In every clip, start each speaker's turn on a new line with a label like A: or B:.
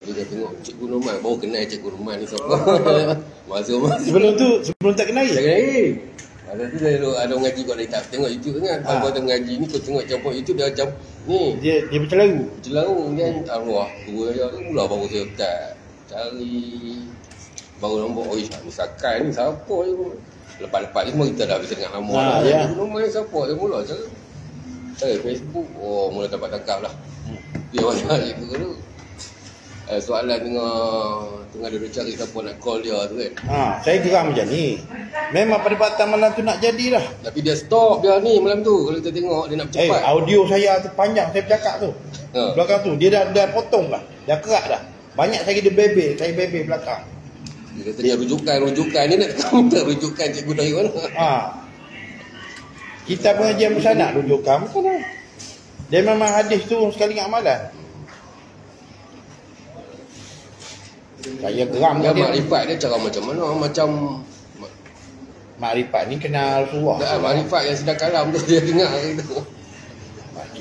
A: Dia tengok Cikgu Norman, baru kenal Cikgu Norman ni siapa. Masa
B: Sebelum tak kenal
A: tak kenal. Masa tu dia ada mengaji kat dia tak tengok YouTube kan. Kalau kau mengaji ni kau tengok campur YouTube dia macam ni.
B: Dia bercelaru.
A: Bercelaru kan arwah tua dia tu mula baru saya start cari. Baru nampak ni Sakai ni siapa je. Lepas-lepas ni semua kita dah habis tengah lama lah.
B: Ya.
A: Rumah ni siapa dia mula cari Facebook. Oh mula dapat tangkap lah. Dia banyak cikgu tu. Soalan tengah dia cari siapa nak call dia tu kan.
B: Saya geram macam ni. Memang perdebatan malam tu nak jadi dah.
A: Tapi dia stop dia ni malam tu. Kalau kita tengok dia nak cepat.
B: Audio saya tu panjang saya bercakap tu. Belakang tu dia dah potong dah. Dah kerak dah. Banyak saya bebel belakang.
A: Dia kata dia rujukan ni nak minta rujukan cikgu dari mana.
B: Kita pengajian bersana rujukan bukan dah. Dia memang hadis tu sekali ingat amalan. Saya geram
A: dia.
B: dia.
A: Makrifat dia cara macam mana? Macam
B: makrifat ni kenal Rasulullah.
A: Tak, makrifat yang sedang kalam tu dia dengar gitu.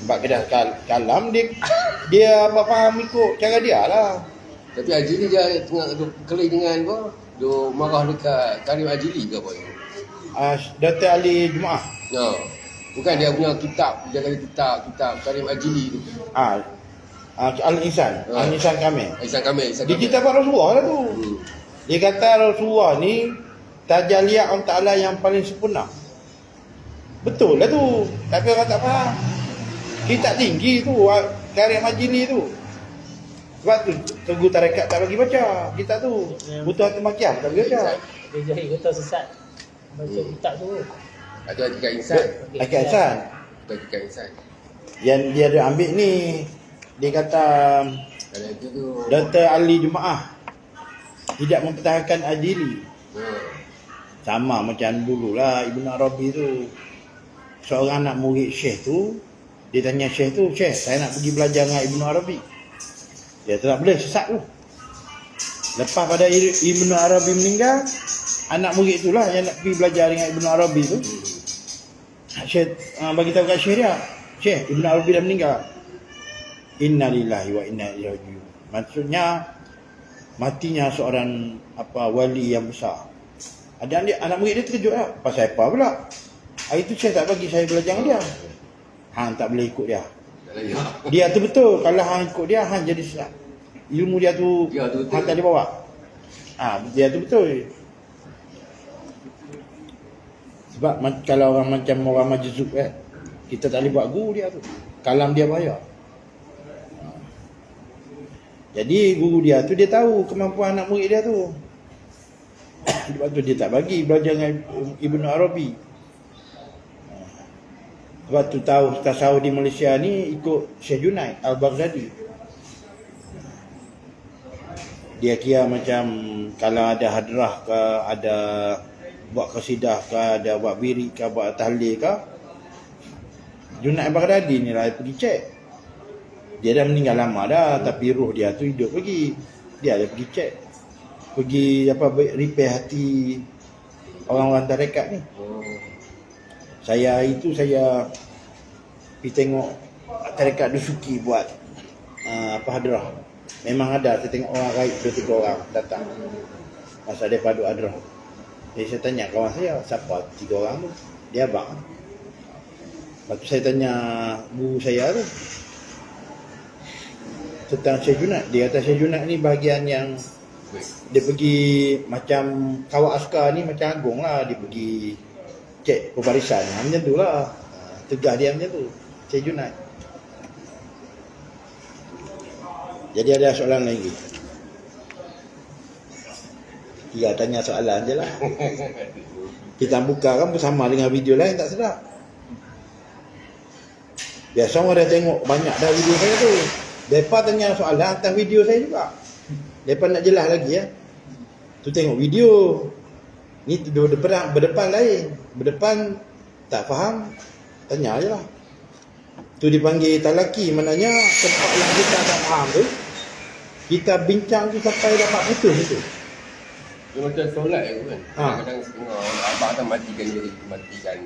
B: Sebab kedah kalam dia apa faham ikut cara dia lah.
A: Tapi Ajili dia tengah kelih dengan apa? Dia marah dekat Karim Ajili ke apa?
B: Dr. Ali Jumaah.
A: Bukan dia punya kitab, dia kata kitab Karim Ajili tu.
B: Al-Insan, Al-Insan Kamil. Dia kitab Rasulullah lah tu. Dia kata Rasulullah ni tajaliyat Allah Ta'ala yang paling sempurna. Betul lah tu. Tapi orang tak faham. Kitab tinggi tu, Karim Ajili tu. Sebab tu Tengku Tarekat tak bagi baca kitab tu. Butuh Hati-Makian tak bagi baca.
C: Dia jahil kata sesat baca kitab tu.
A: Ada Hakikat Insan. Hakikat Insan.
B: Yang dia ada ambil ni, dia kata Dr. Ali Jumaah tidak mempertahankan Ajili. Sama macam dululah Ibn Arabi tu. Seorang anak murid Syekh tu, dia tanya Syekh tu, Syekh saya nak pergi belajar dengan Ibn Arabi. Dia tak boleh, sesat tu. Lepas pada Ibn Arabi meninggal, anak murid itulah yang nak pergi belajar dengan Ibn Arabi tu. Syekh bagi tahu kat Syekh dia, Syekh Ibn Arabi dah meninggal. Inna lillahi wa inna ilaihi raji'un. Maksudnya matinya seorang wali yang besar. Ada anak murid dia terkejut lah. Pasal apa pula? Hari tu Syekh tak bagi saya belajar dengan dia. Hang tak boleh ikut dia. Dia tu betul. Kalau hang ikut dia, hang jadi sesat. Ilmu dia tu hang tak dibawa. Dia tu betul. Sebab kalau orang macam orang majzub kan, kita tak boleh buat guru dia tu. Kalam dia bahaya. Jadi guru dia tu dia tahu kemampuan anak murid dia tu. Sebab tu dia tak bagi belajar dengan Ibn Arabi. Sebab tu tahu tasawuf di Malaysia ni ikut Syekh Junaid Al-Baghdadi. Dia kira macam kalau ada hadrah ke, ada buat qasidah ke, ada buat wirid ke, buat tahlil ke, Junaid Al-Baghdadi ni lah pergi cek. Dia dah meninggal lama dah, tapi roh dia tu hidup lagi. Dia ada pergi cek, pergi repair hati orang-orang tarekat ni. Saya pergi tengok tarekat Dusuki buat hadrah. Memang ada, saya tengok orang gaib 2-3 orang datang masa dia padu hadrah. Jadi saya tanya kawan saya, siapa 3 orang tu? Dia abang. Lepas tu saya tanya guru saya tu tentang Syekh Junaid. Dia kata Syekh Junaid ni bahagian yang dia pergi macam kawal askar ni, macam agung lah. Dia pergi cek pembarisan. Macam tu lah. Tegah dia macam tu, Syekh Junaid. Jadi ada soalan lagi? Ya, tanya soalan je lah. Kita buka kan bersama dengan video lain tak sedap. Biasa orang dah tengok banyak dah video saya tu. Mereka tanya soalan atas video saya juga. Mereka nak jelas lagi ya. Tu tengok video. Ni berdepan lain. Berdepan tak faham, tanya je lah. Tu dipanggil talaki. Maknanya tempat yang kita tak faham tu, kita bincang tu sampai dapat putus itu.
A: Dia macam solat kan. Kadang-kadang setengah abang tak matikan diri, matikan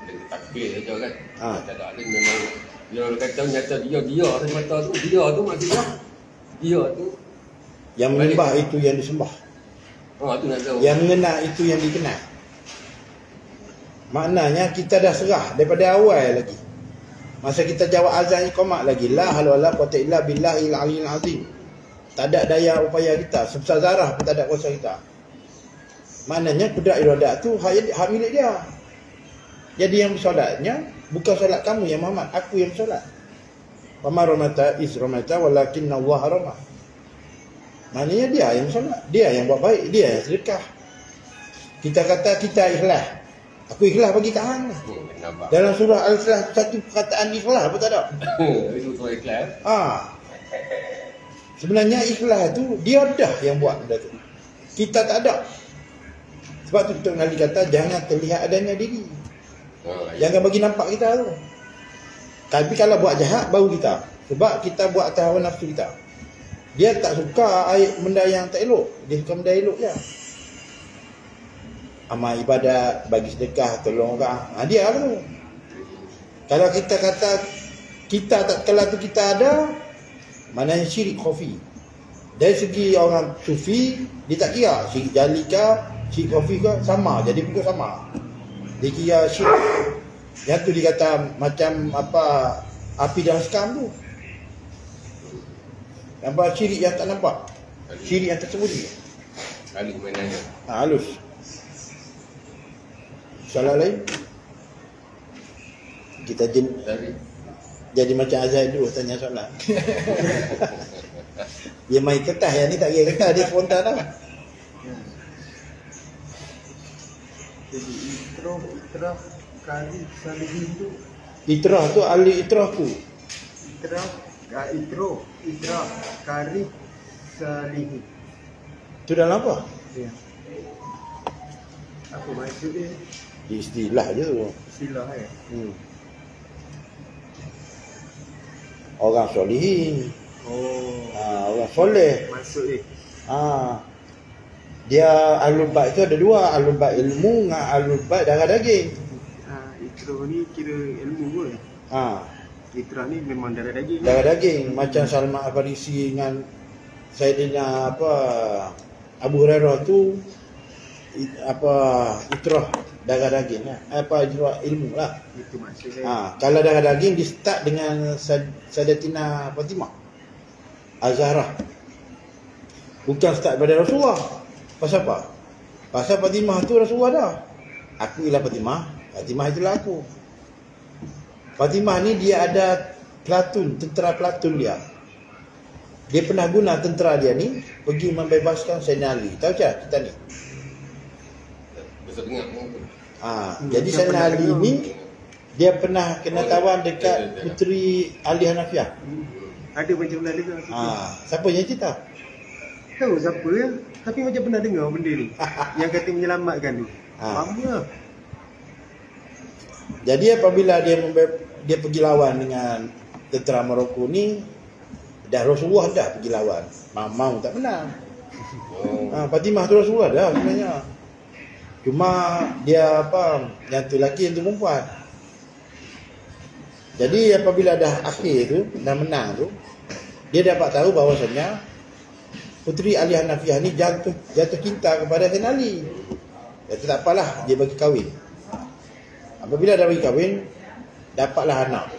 A: dengan takbir saja kan. Tak ada memang dia kata nyata dia saja mata tu. Dia tu maksudnya dia tu
B: Yang menyembah itu yang disembah.
A: Tu nak tahu.
B: Yang mengenal itu yang dikenal. Maknanya kita dah serah daripada awal lagi. Masa kita jawab azan iqamah lagi, la haula wala quwwata illa billahil aliyil azim. Tak ada daya upaya kita, sebesar zarah pun tak ada kuasa kita. Maknanya kudrat iradat tu hak milik dia. Jadi yang bersolatnya bukan solat kamu ya Muhammad, aku yang bersolat. Wa ma ramata is ramata walakinna Allah rama. Maknanya dia yang bersolat, dia yang buat baik, dia yang sedekah. Kita kata kita ikhlas. Aku ikhlas bagi kat hang.
A: Nampak.
B: Dalam surah Al-Ikhlas satu perkataan ikhlas pun tak ada.
A: Itu surah Ikhlas.
B: Sebenarnya ikhlas tu dia dah yang buat benda tu. Kita tak ada. Sebab tu Tok Nabi kata jangan terlihat adanya diri. Jangan bagi nampak kita tu. Tapi kalau buat jahat baru kita. Sebab kita buat atas hawa nafsu kita. Dia tak suka benda yang tak elok. Dia suka benda elok je. Amal ibadat, bagi sedekah, tolong orang. Dia apa tu? Kalau kita kata kita tak, kalau tu kita ada, maknanya syirik khafi. Dari segi orang sufi, dia tak kira syirik jali ke, syirik khafi ke, sama. Jadi pun sama. Dia kira syirik. Yang tu dikata macam apa, api dalam sekam tu. Nampak syirik yang tak nampak. Syirik yang tersembunyi.
A: Halus mainannya.
B: Halus. Soalan lain? Kita jadi macam Azhar dulu tanya soalan. Dia main kertas, yang ni tak kira kertas, dia spontan lah.
D: Jadi itrah kali salihin tu.
B: Itrah tu ahli itrahku. Itrah
D: kali salihin.
B: Tu dalam apa?
D: Ya. Apa maksud dia?
B: Istilah je tu.
D: Istilah ya.
B: Orang solihin.
D: Oh.
B: Orang soleh.
D: Maksud dia.
B: Dia ahlul bait tu ada dua, ahlul bait ilmu dengan ahlul bait darah daging.
D: Itrah ni kira ilmu ke? Itrah ni memang darah daging.
B: Darah daging macam Salman Al-Farisi dengan Sayyidina Abu Hurairah tu itrah darah daging lah. Itrah ilmu lah.
D: Itu maksudnya.
B: Kalau darah daging dia start dengan Sayyidatina Fatimah Az-Zahra. Bukan start pada Rasulullah. Pasal apa? Pasal Fatimah tu Rasulullah dah. Aku ialah Fatimah, Fatimah itulah aku. Fatimah ni dia ada pelatun, tentera pelatun dia. Dia pernah guna tentera dia ni pergi membebaskan Sayyidina Ali. Tahu tak kita ni?
A: Besar dengar.
B: Jadi Sayyidina Ali ni dia pernah kena tawan dekat puteri Ali Hanafiah.
D: Ada macam pernah dengar.
B: Siapa yang cerita?
D: Tahu siapa ya? Tapi macam pernah dengar benda ni. Yang kata menyelamatkan tu. Lama lah.
B: Jadi apabila dia pergi lawan dengan tentera Maroko ni, dah Rasulullah dah pergi lawan. Mau tak menang. Fatimah tu Rasulullah dah sebenarnya. Cuma dia yang tu lelaki, yang tu perempuan. Jadi apabila dah akhir tu, dah menang tu, dia dapat tahu bahawasanya puteri Ali Hanafiah ni jatuh cinta kepada Sayyidina Ali. Itu tak apalah, dia bagi kahwin. Apabila dah bagi kahwin, dapatlah anak.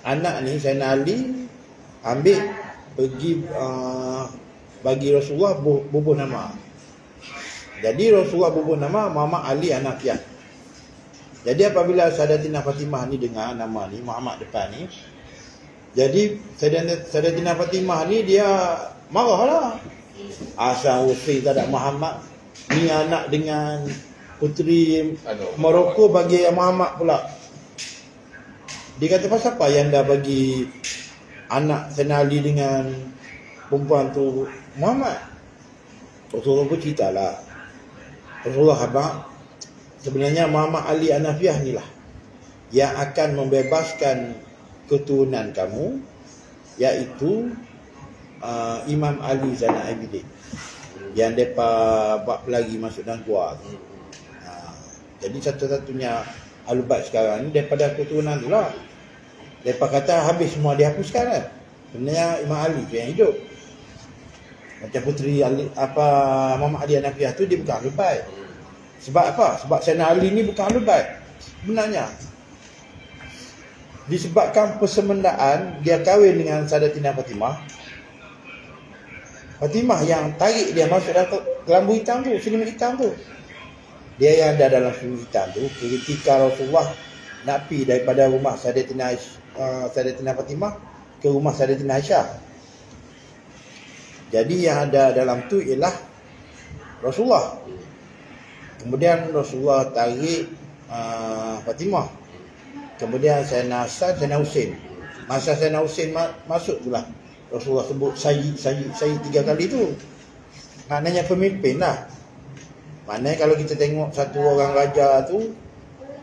B: Anak ni Sayyidina Ali ambil pergi bagi Rasulullah bubuh nama. Jadi Rasulullah bubuh nama Muhammad Ali Hanafiah. Jadi apabila Sayyidatina Fatimah ni dengar nama ni Muhammad depan ni, jadi Sayyidatina Fatimah ni dia marahlah. Asal usai tak ada Muhammad, ni anak dengan puteri Maroko bagi Muhammad pula. Dia kata pasal apa yang dah bagi anak Sayyidina Ali dengan perempuan tu Muhammad? Rasulullah pun ceritalah. Rasulullah habaq sebenarnya Muhammad Ali Hanafiah ni lah yang akan membebaskan keturunan kamu, iaitu Imam Ali Zainal Abidin yang mereka buat pelari masuk dalam gua tu. Jadi satu-satunya Ahlul Bait sekarang ni daripada keturunan tu lah. Mereka kata habis semua dihapuskan kan. Sebenarnya Imam Ali tu yang hidup. Macam puteri Ali, Muhammad Ali Hanafiah tu dia bukan Ahlul Bait. Sebab apa? Sebab Sayyidina Ali ni bukan Ahlul Bait sebenarnya. Disebabkan persemendaan dia kahwin dengan Sayyidatina Fatimah. Fatimah yang tarik dia masuk dalam kelambu hitam tu, selimut hitam tu. Dia yang ada dalam selimut hitam tu ketika Rasulullah nak pergi daripada rumah Sayyidatina Fatimah ke rumah Sayyidatina Aisyah. Jadi yang ada dalam tu ialah Rasulullah. Kemudian Rasulullah tarik Fatimah. Kemudian Sayyidina Hasan, Sayyidina Husin. Masa Sayyidina Husin masuk itulah Rasulullah sebut Sayyid 3 kali tu. Maknanya pemimpin lah. Maknanya kalau kita tengok satu orang raja tu,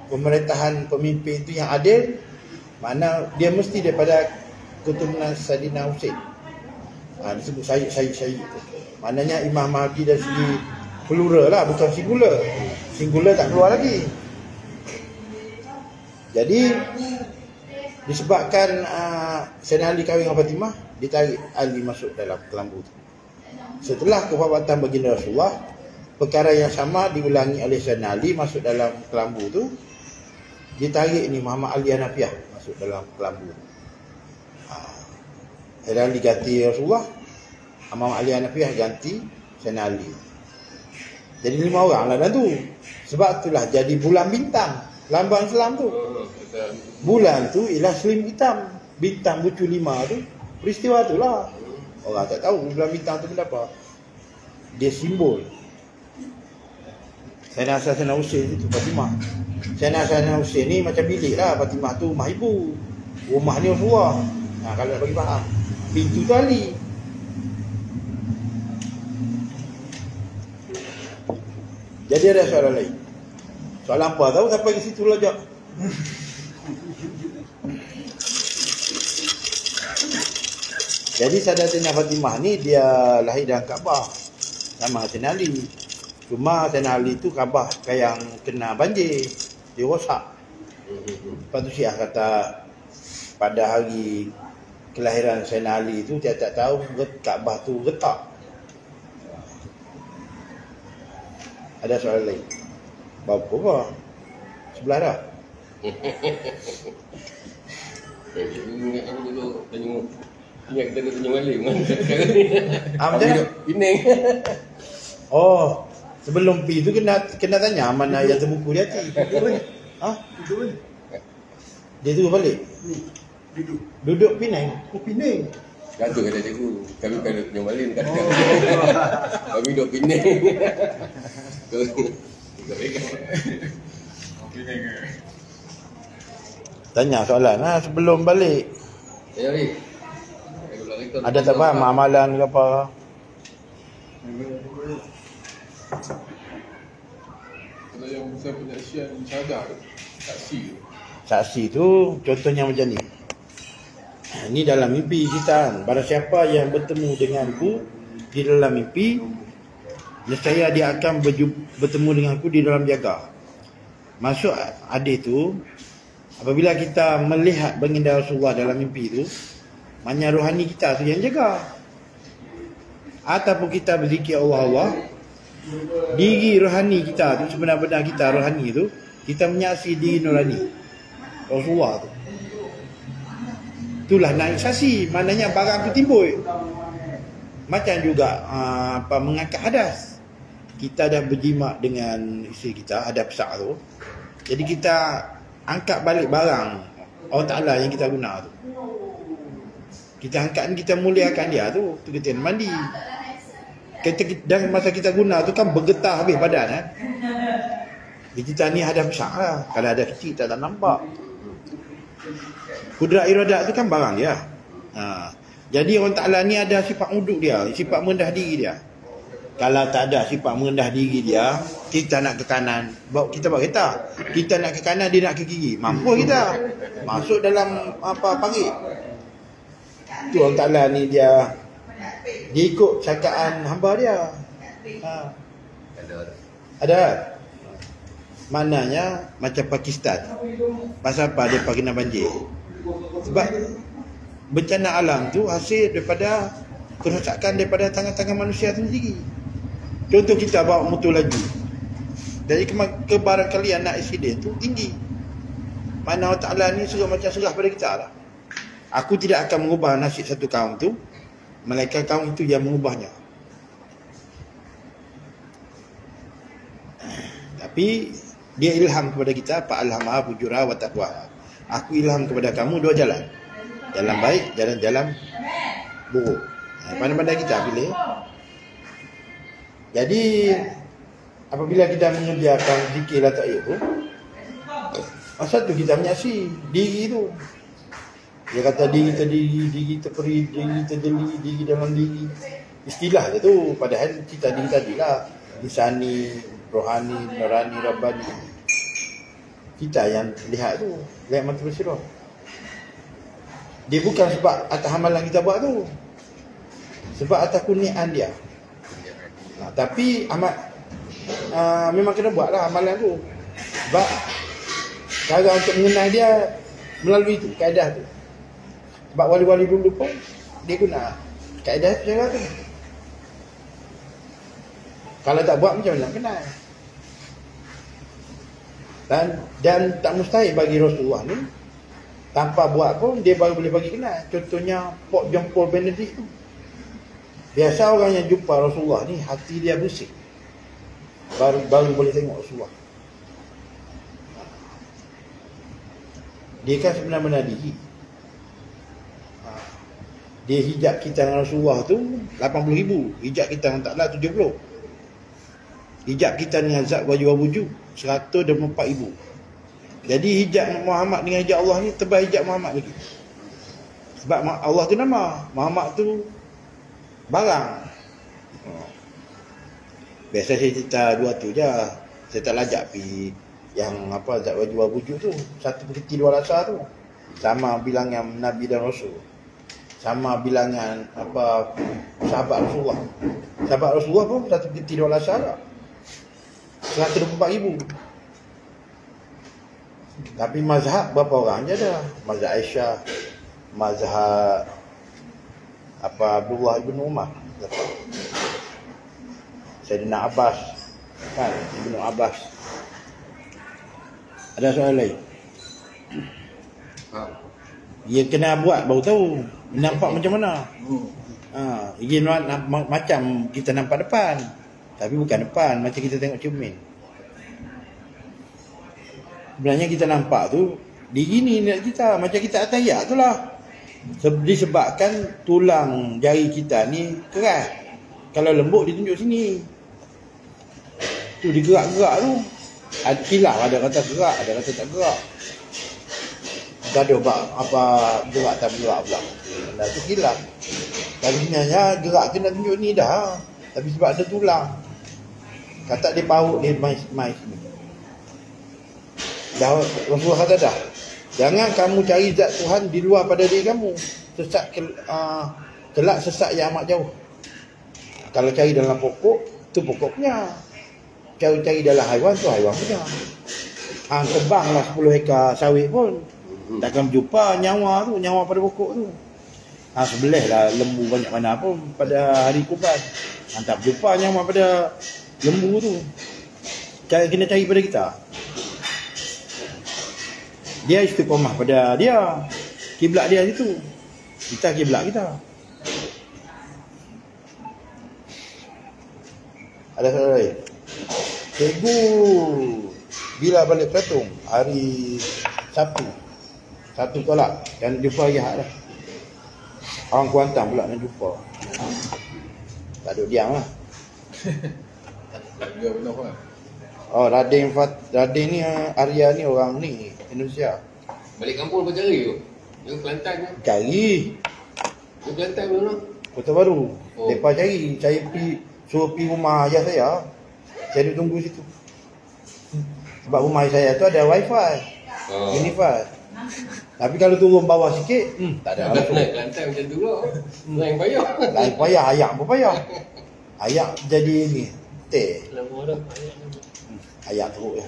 B: pemerintahan pemimpin tu yang adil, mana dia mesti daripada keturunan Sayyidina Husin. Disebut Sayyid tu. Maknanya Imam Mahdi dari segi plural lah, bukan singular. Singular tak keluar lagi. Jadi disebabkan Sayyidina Ali kahwin dengan Fatimah, ditarik Ali masuk dalam kelambu tu. Setelah kewafatan baginda Rasulullah, perkara yang sama diulangi oleh Sayyidina Ali masuk dalam kelambu tu. Ditarik ni Muhammad Ali Hanafiah masuk dalam kelambu tu. Sayyidina Ali ganti Rasulullah, Muhammad Ali Hanafiah ganti Sayyidina Ali. Jadi 5 orang lah dah tu. Sebab itulah jadi bulan bintang, lambang Islam tu. Bulan tu ialah selim hitam, bintang bucu 5 tu. Peristiwa tu lah. Orang tak tahu bulan bintang tu kenapa. Dia simbol. Sayyidina Hasan, Sayyidina Husin itu Fatimah. Sayyidina Hasan, Sayyidina Husin ni macam bilik lah. Fatimah tu rumah ibu, rumah ni Rasulullah. Kalau nak bagi faham, pintu tu Ali. Jadi ada soalan lain. Soalan apa tahu sampai ke situ lah, Jok. Jadi Sayyidatina Fatimah ni dia lahir dalam Kaabah sama Sayyidina Ali. Cuma Sayyidina Ali tu Kaabah yang kena banjir, dia rosak. Lepas tu Syiah kata pada hari kelahiran Sayyidina Ali tu tiap-tiap tahun Kaabah tu retak. Ada soalan lain? Berapa apa? Sebelah dah.
A: Ingat aku dulu tanya. Ingat kita tanya Malim kan.
B: Macam mana?
A: Penang.
B: Oh, sebelum pi tu kena tanya mana ayat buku dia hati.
D: Duduk.
B: Dia tu balik. Duduk Penang.
D: Oh, Penang.
A: Gantung kata cikgu. Kami kalau tanya Malim kan. Kami duduk Penang.
B: Tanya soalan sebelum balik.
A: Ya, Rik.
B: Ada tak faham amalan ke apa?
E: Kalau yang besar penyaksian syahadah saksi.
B: Saksi tu contohnya macam ni. Ini dalam mimpi kita kan. Barang siapa yang bertemu denganku di dalam mimpi, nescaya dia akan bertemu denganku di dalam jaga. Maksud hadis tu, apabila kita melihat baginda Rasulullah dalam mimpi tu, maknanya rohani kita tu yang jaga. Ataupun kita berzikir Allah, diri rohani kita tu, sebenar-benar kita rohani tu, kita menyaksi diri nurani Rasulullah tu. Itulah naik saksi, maknanya barang tu timbul. Macam juga mengangkat hadas. Kita dah berjimat dengan isteri kita, hadas besar tu. Jadi kita angkat balik barang Allah Ta'ala yang kita guna tu. Kita angkat ni, kita muliakan dia tu. Tu kita mandi. Dan masa kita guna tu kan bergetar habis badan kan. Kita ni hadas besar lah. Kalau hadas kecil tak nampak. Kudrat iradat tu kan barang dia. Jadi Allah Ta'ala ni ada sifat uduk dia, sifat merendah diri dia. Kalau tak ada sifat merendah diri dia, kita nak ke kanan, kita bawa kereta. Kita nak ke kanan, dia nak ke kiri. Mampu kita masuk dalam parit. Tu Allah Ta'ala ni dia ikut cakapan hamba dia. Ada. Maknanya macam Pakistan. Pasal apa dia kena banjir? Sebab bencana alam tu hasil daripada kerosakan daripada tangan-tangan manusia itu sendiri. Contoh kita bawa motor laju. Dari kebarangkalian nak accident tu tinggi. Mana Allah Ta'ala ni macam serah pada kita lah. Aku tidak akan mengubah nasib satu kaum tu, melainkan kaum itu yang mengubahnya. Tapi dia ilham kepada kita, fa'alhamaha fujuraha wa taqwaha. Aku ilham kepada kamu dua jalan. Jalan baik, jalan buruk. Pandai-pandai kita pilih. Jadi apabila kita mengerjakan zikir la ta'ib tu, masa tu kita menyaksi diri tu. Dia kata diri terdiri, diri terperi, diri terjeli, diri dalam diri. Istilah dia tu, padahal kita diri tadilah lisani, rohani, nurani, rabbani. Kita yang lihat tu, lihat mata bersirah. Dia bukan sebab atas amalan kita buat tu, sebab atas kurniaan dia. Tapi memang kena buat lah amalan tu. Sebab cara untuk mengenal dia melalui tu, kaedah tu. Sebab wali-wali dulu pun dia guna kaedah cara tu. Kalau tak buat macam mana nak kenal? Dan tak mustahil bagi Rasulullah ni, tanpa buat pun dia baru boleh bagi kenal. Contohnya Pok John Paul Benedict tu. Biasa orang yang jumpa Rasulullah ni hati dia bersih, baru boleh tengok Rasulullah. Dia kan sebenar-benar diri. Dia hijab kita dengan Rasulullah tu 80,000. Hijab kita dengan Ta'ala 70. Hijab kita dengan zat wajib wujud 124,000. Jadi hijab Muhammad dengan hijab Allah ni tebal hijab Muhammad lagi. Sebab Allah tu nama, Muhammad tu barang. Biasa saya cerita dua tu je. Saya tak lajak pergi yang apa zat wajib wujud tu. Satu peti dua rasa tu. Sama bilangan Nabi dan Rasul. Sama bilangan apa sahabat Rasulullah. Sahabat Rasulullah pun satu peti dua rasa lah. 124,000. Tapi mazhab berapa orang je ada? Mazhab Aisyah, mazhab apa Abdullah ibn Umar, Sayyidina Abbas, kan? Ibnu Abbas. Ada soalan lain? Dia kena buat baru tahu nampak macam mana. Dia macam kita nampak depan, tapi bukan depan, macam kita tengok cermin. Sebenarnya kita nampak tu diri ni kita, macam kita atas ayak tu lah. Disebabkan tulang jari kita ni keras. Kalau lembut dia tunjuk sini. Tu digerak-gerak tu. Ada khilaf, ada kata gerak, ada kata tak gerak. Gaduh apa gerak tak gerak pula. Dah tu khilaf. Tapi sebenarnya gerak kena tunjuk ni dah. Tapi sebab ada tulang. Kata dia paut dia mai sini. Dah Rasulullah kata dah. Jangan kamu cari zat Tuhan di luar pada diri kamu. Sesat kelak sesat yang amat jauh. Kalau cari dalam pokok, tu pokok punya. Cari dalam haiwan, tu haiwan punya. Tebanglah 10 hektar sawit pun takkan jumpa nyawa tu, nyawa pada pokok tu. Sebelah lah lembu banyak mana pun pada hari Kurban. Tak jumpa nyawa pada lembu tu. Kena cari pada kita. Dia istiqamah pada dia. Kiblat dia situ. Kita kiblat kita. Ada soalan lain? Cikgu bila balik Pelatung? Hari Sabtu. Sabtu tolak. Dan jumpa hari Ahad lah. Orang Kuantan pula nak jumpa. Tak duduk diam lah.
E: Dia benar kan?
B: Radin ni Arya ni orang ni Indonesia.
A: Balik kampung apa cari tu? Dia Kelantan kan?
B: Cari
A: Dia Kelantan mana?
B: Kota Baru.
A: Oh.
B: Depa cari, saya suruh pergi rumah ayah saya. Saya duduk tunggu situ. Sebab rumah saya tu ada wifi. Unifi. Tapi kalau turun bawah sikit, tak ada langsung.
A: Naik Kelantan macam tu lah. Lain payah.
B: Lain payah, ayak pun payah. Ayak jadi ni, teh.
C: Lama dah.
B: Ayak teruk ya.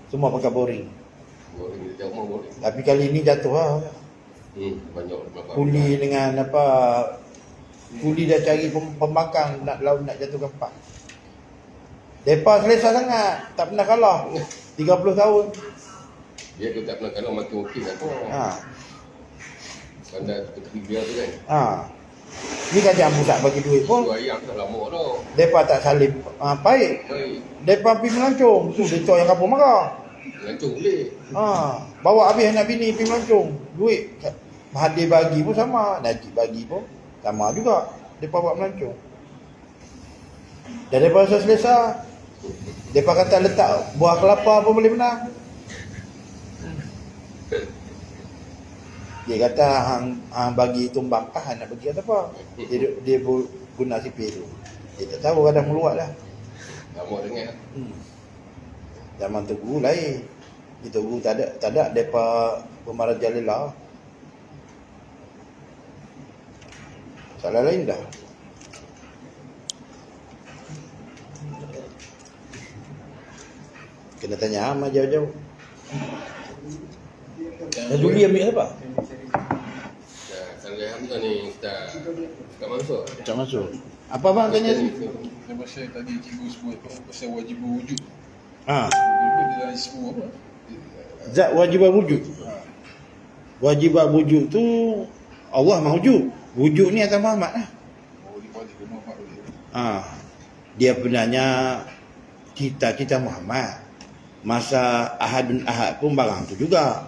B: Semua pakai boring.
A: Boring, dia jauh boring.
B: Tapi kali ni jatuh lah.
A: Banyak belakang.
B: Puli dengan apa Kuli dah cari pembangkang nak lawan nak jatuhkan PAS. Depa selesa sangat, tak pernah kalah. 30 tahun.
A: Dia tu tak pernah kalah makin okey kan.
B: Ha.
A: Bandar ketiga tu kan.
B: Ha. Ni kerajaan pusat bagi duit pun.
A: Tu ayam dah lama dah.
B: Depa tak salib baik.
A: Baik.
B: Depa pergi melancong. Tu detok yang kampung marah.
A: Lancung boleh.
B: Ha. Bawa habis anak bini pergi melancong. Duit hadir bagi pun sama, Najib bagi pun sama juga. Depa buat melancong. Dan depa rasa selesa. Depa kata letak buah kelapa pun boleh menang. Dia kata hang bagi tumbang nak bagi kata apa? Dia guna sipil tu. Dia tak tahu kadang meluat dah.
A: Lama dengar.
B: Zaman Tugu lain. Di Tugu tak ada depa Pemarajalila. Salah lain dah. Kena tanya Ahmad jauh-jauh. Juli ambil apa?
A: Kalau Hamzah ni tak masuk.
B: Tak masuk. Apa bang tanya ni?
E: Yang pasal tadi cikgu sebut pasal wajib berwujud.
B: Ha.
E: Dia dah semua apa?
B: Zat wajibat wujud. Wajibat wujud tu Allah mawujud. Wujud ni atas Muhammad lah.
E: Oh, dia balik ke Muhammad boleh.
B: Ha. Dia benarnya cita-cita Muhammad. Masa Ahadun Ahad pun barang tu juga.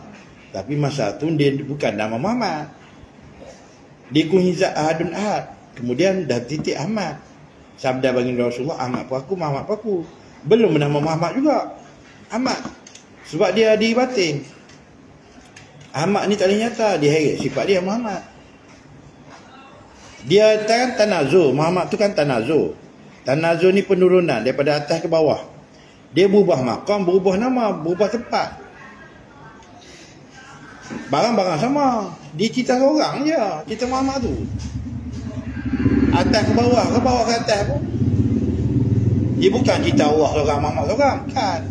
B: Tapi masa tu dia bukan nama Muhammad. Dia kunhizat Ahadun Ahad. Kemudian dah titik Ahmad. Sabda baginda Rasulullah, Ahmad pun aku, Muhammad pun aku. Belum nama Muhammad juga. Ahmad. Sebab dia di batin. Ahmad ni tak boleh nyata. Dia heret sifat dia Muhammad. Dia kan tanazul. Muhammad tu kan tanazul. Tanazul ni penurunan daripada atas ke bawah. Dia berubah makam, berubah nama, berubah tempat. Barang-barang sama. Dia cerita seorang je. Cerita Muhammad tu. Atas ke bawah ke atas pun. Dia bukan cerita Allah seorang, Muhammad seorang. Bukan.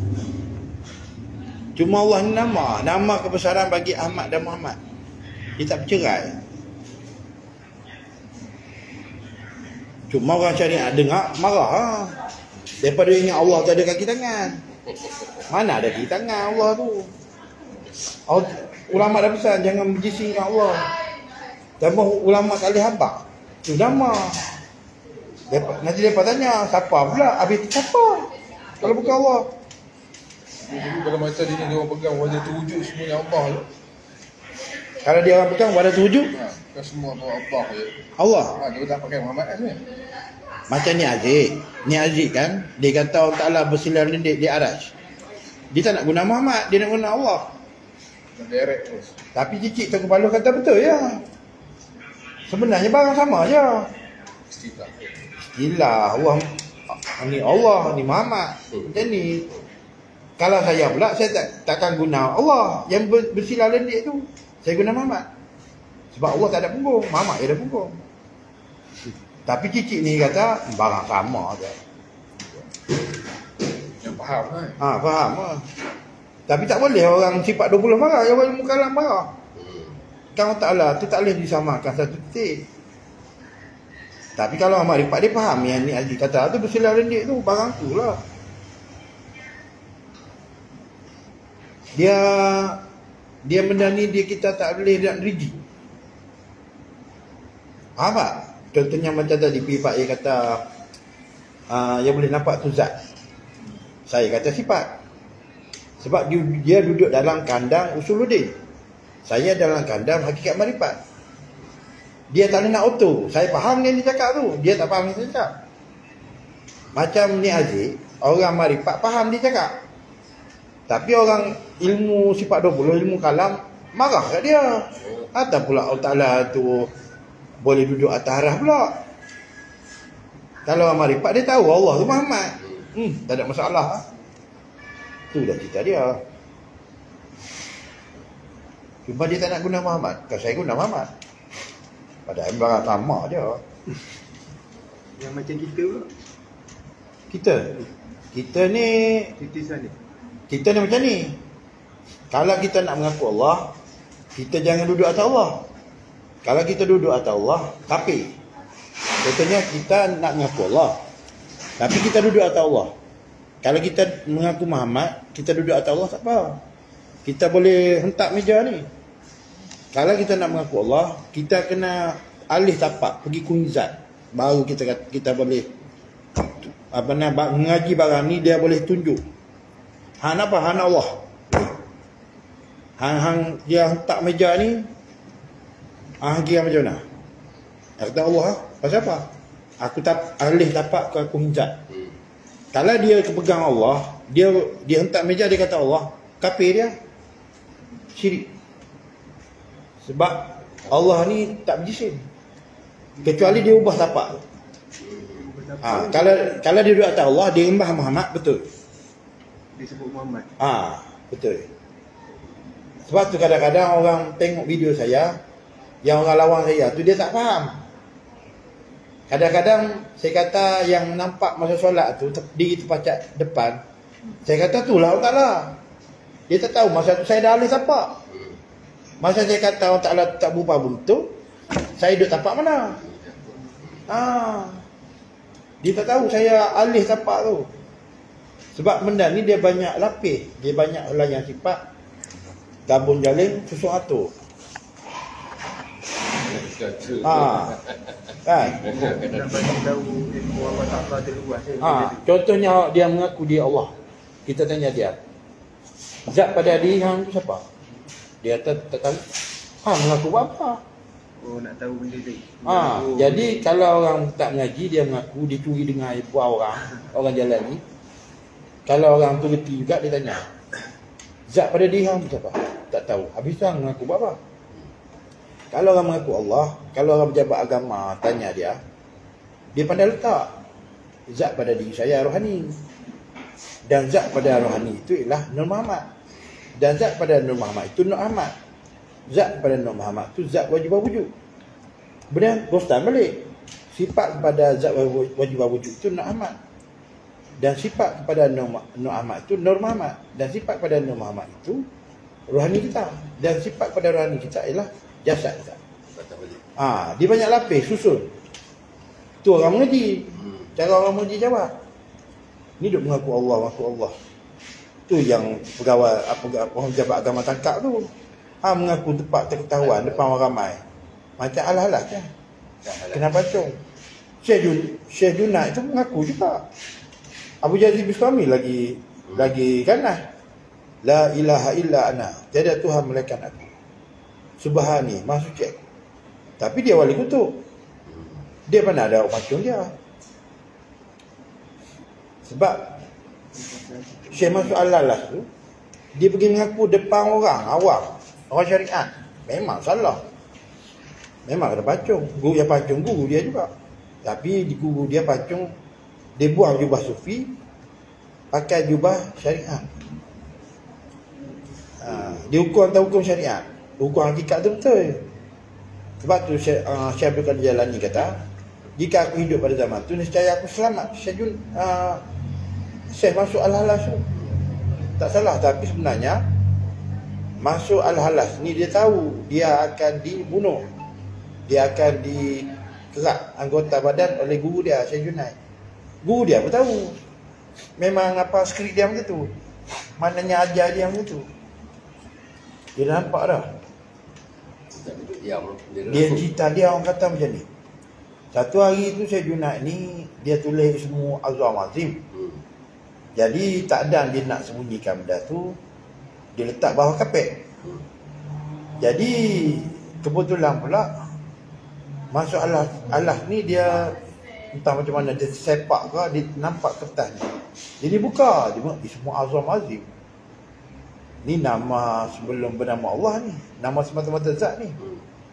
B: Cuma Allah ni nama. Nama kebesaran bagi Ahmad dan Muhammad. Dia tak bercerai. Cuma orang syariat dengar, marah lah. Daripada ingat Allah tak ada kaki tangan. Mana ada kaki tangan Allah tu. Ulama dah pesan jangan berjising dengan Allah. Tambah ulama tak boleh habaq. Tu nama. Nanti mereka tanya, siapa pula? Habis siapa? Kalau bukan Allah.
E: Jadi kalau macam dia ni, dia orang pegang wajah terwujud semuanya Allah je.
B: Kalau dia orang pegang wadah terwujud,
E: Bukan semua tu Allah je.
B: Allah.
E: Dia tak pakai Muhammad kan sebenarnya.
B: Macam ni Aziz. Ni Aziz kan, dia kata Allah Ta'ala bersilar lendik di Arash. Dia tak nak guna Muhammad, dia nak guna Allah.
E: Direct terus.
B: Tapi cicik tu kepala kata betul ya. Sebenarnya barang sama je.
E: Mesti tak.
B: Gila Allah. Ni Allah, ni Muhammad. Macam ni. Kalau saya pula, saya takkan guna Allah. Yang bersilar lendik tu, saya guna Muhammad. Sebab Allah tak ada punggung, Muhammad dia ada punggung. Tapi cicik ni kata barang sama je.
E: Yang faham kan?
B: Faham lah. Tapi tak boleh orang sifat 20 marah, yang orang muka alam marah. Kan Allah Ta'ala tu tak boleh disamakan satu titik. Tapi kalau Ahmad Rifat dia faham yang ni Aziz kata tu bersilar lendik tu barang tu lah. Dia benda ni dia kita tak boleh nak rigi. Faham tak? Contohnya macam tadi Pak A kata yang boleh nampak tu zat. Saya kata sifat. Sebab dia duduk dalam kandang usuluddin. Saya dalam kandang hakikat marifat. Dia tak boleh nak auto. Saya faham yang dia cakap tu. Dia tak faham yang dia cakap. Macam ni Aziz, orang marifat faham dia cakap. Tapi orang ilmu sifat 20, ilmu kalam, marah kat dia. Atau pula Allah Ta'ala tu boleh duduk atas arah pula. Kalau orang marifat dia tahu Allah tu Muhammad. Tak ada masalah. Tu dah cerita dia. Cuma dia tak nak guna Muhammad. Kalau saya guna Muhammad. Padahal barang sama je.
D: Yang macam kita pula.
B: Kita ni
D: Titisan ni.
B: Kita ni macam ni. Kalau kita nak mengaku Allah, kita jangan duduk atas Allah. Kalau kita duduk atas Allah, kafir. Contohnya kita nak mengaku Allah, tapi kita duduk atas Allah. Kalau kita mengaku Muhammad, kita duduk atas Allah tak apa. Kita boleh hentak meja ni. Kalau kita nak mengaku Allah, kita kena alih tapak, pergi kunzat. Baru kita boleh mengaji barang ni, dia boleh tunjuk. Hang apa? Hang Allah. Hang dia hentak meja ni, hang kira macam mana? Kata Allah, pasal apa? Aku alih tapak ke kunzat. Kalau dia kepegang Allah, dia hentak meja, dia kata Allah, kafir dia. Syirik. Sebab Allah ni tak berjisim. Kecuali dia ubah tapak. Kalau dia duduk atas Allah, dia rembah Muhammad, betul.
D: Dia sebut Muhammad.
B: Betul. Sebab tu kadang-kadang orang tengok video saya, yang orang lawan saya tu dia tak faham. Kadang-kadang saya kata yang nampak masa solat tu diri terpacak depan, saya kata tu lah Allah Ta'ala. Dia tak tahu masa tu saya dah alih tapak. Masa saya kata Allah Ta'ala tak berupa bentuk, saya duduk tapak mana? Dia tak tahu saya alih tapak tu. Sebab benda ni dia banyak lapis, dia banyak layan sifat, gabung jalin, susun atur. Kan?
D: Dan bagi tahu ilmu Allah Ta'ala terluas.
B: Contohnya dia mengaku dia Allah. Kita tanya dia, zat pada diri hang tu siapa? Dia tak tahu. Hang mengaku apa?
D: Oh, nak tahu benda tu.
B: Jadi kalau orang tak mengaji, dia mengaku, dia curi dengar buat orang jalan ni. Kalau orang tu reti juga, dia tanya, zat pada diri hang tu siapa? Tak tahu. Habis tu hang mengaku apa? Kalau orang mengaku Allah, kalau orang pejabat agama tanya dia pandai letak. Zat pada diri saya rohani. Dan zat pada rohani itu ialah Nur Muhammad. Dan zat pada Nur Muhammad itu Nur Ahmad. Zat pada Nur Muhammad itu zat wajib wujud. Kemudian Rostan balik. Sifat kepada zat wajib wujud itu Nur Ahmad. Dan sifat kepada Nur Ahmad itu Nur Muhammad. Dan sifat kepada Nur Muhammad itu rohani kita. Dan sifat pada rohani kita ialah jasad kita. Dia banyak lapis susun. Tu orang mengaji. Cara orang mengaji jawab. Ni duk mengaku Allah. Tu yang pegawai orang jabat agama tangkap tu. Mengaku tempat terketahuan depan orang ramai. Macam alah-alah je. Kenapa tu? Syekh Junad itu mengaku juga. Abu Jazir Bistami lagi kanah. La ilaha illa ana. Tiada Tuhan melainkan aku. Subhani, maha suci aku. Tapi dia wali kutub. Dia pernah ada pacung dia. Sebab Syekh Masud Al-Lalas tu, dia pergi mengaku depan orang awam, orang syariat. Memang salah. Memang ada pacung. Guru yang pacung, guru dia juga. Tapi di guru dia pacung, dia buang jubah sufi, pakai jubah syariat. Dia hukum atau hukum syariat. Hukum hakikat tu betul. Sebab tu Syekh Abdul Qadir Jalani kata, jika aku hidup pada zaman tu, nescaya aku selamat. Syekh Masud Al-Halas tu tak salah. Tapi sebenarnya Masud Al-Halas ni dia tahu dia akan dibunuh, dia akan dikerak anggota badan oleh guru dia, Syekh Junaid. Guru dia pun tahu. Memang apa skrip dia macam tu, maknanya ajar dia macam tu. Dia dah nampak dah. Dia cerita dia, orang kata macam ni. Satu hari tu Syekh Junaid ni dia tulis semua Azam Azim. Jadi tak ada dia nak sembunyikan benda tu, dia letak bawah kapet. Jadi kebetulan pula masuk Allah ni dia entah macam mana dia sepak ke, dia nampak kertas ni. Jadi buka, dia buat semua Azam Azim. Ni nama sebelum bernama Allah ni, nama semata-mata zat ni.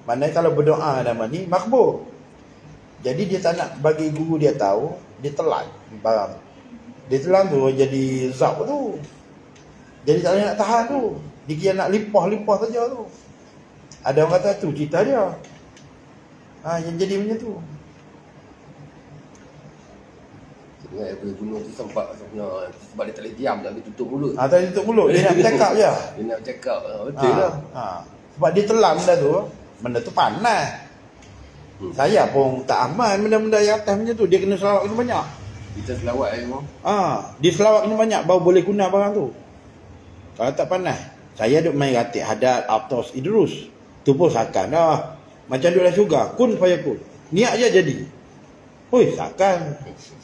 B: Maknanya kalau berdoa nama ni makbul. Jadi dia tak nak bagi guru dia tahu, dia telan barang. Dia telan tu jadi zat tu. Jadi tak nak tahan tu. Dia kira nak limpah-limpah saja tu. Ada orang kata tu cerita dia. Yang jadi macam tu.
A: Ingat aku bunuh tu sebab dia tak boleh diam, tak boleh tutup mulut.
B: Tak boleh tutup mulut, dia nak bercakap je.
A: Dia nak bercakap, betul lah.
B: Sebab dia telan benda tu panas. Saya pun tak aman benda-benda yang atas macam tu. Dia kena selawat kena banyak.
A: Kita selawat memang.
B: Dia selawat kena banyak baru boleh guna barang tu. Kalau tak panas, saya duk main ratik hadat Aptos Idrus. Tu pun sakan dah. Macam duk dah syurga, kun payah kun. Niat je jadi. Oi, sakan.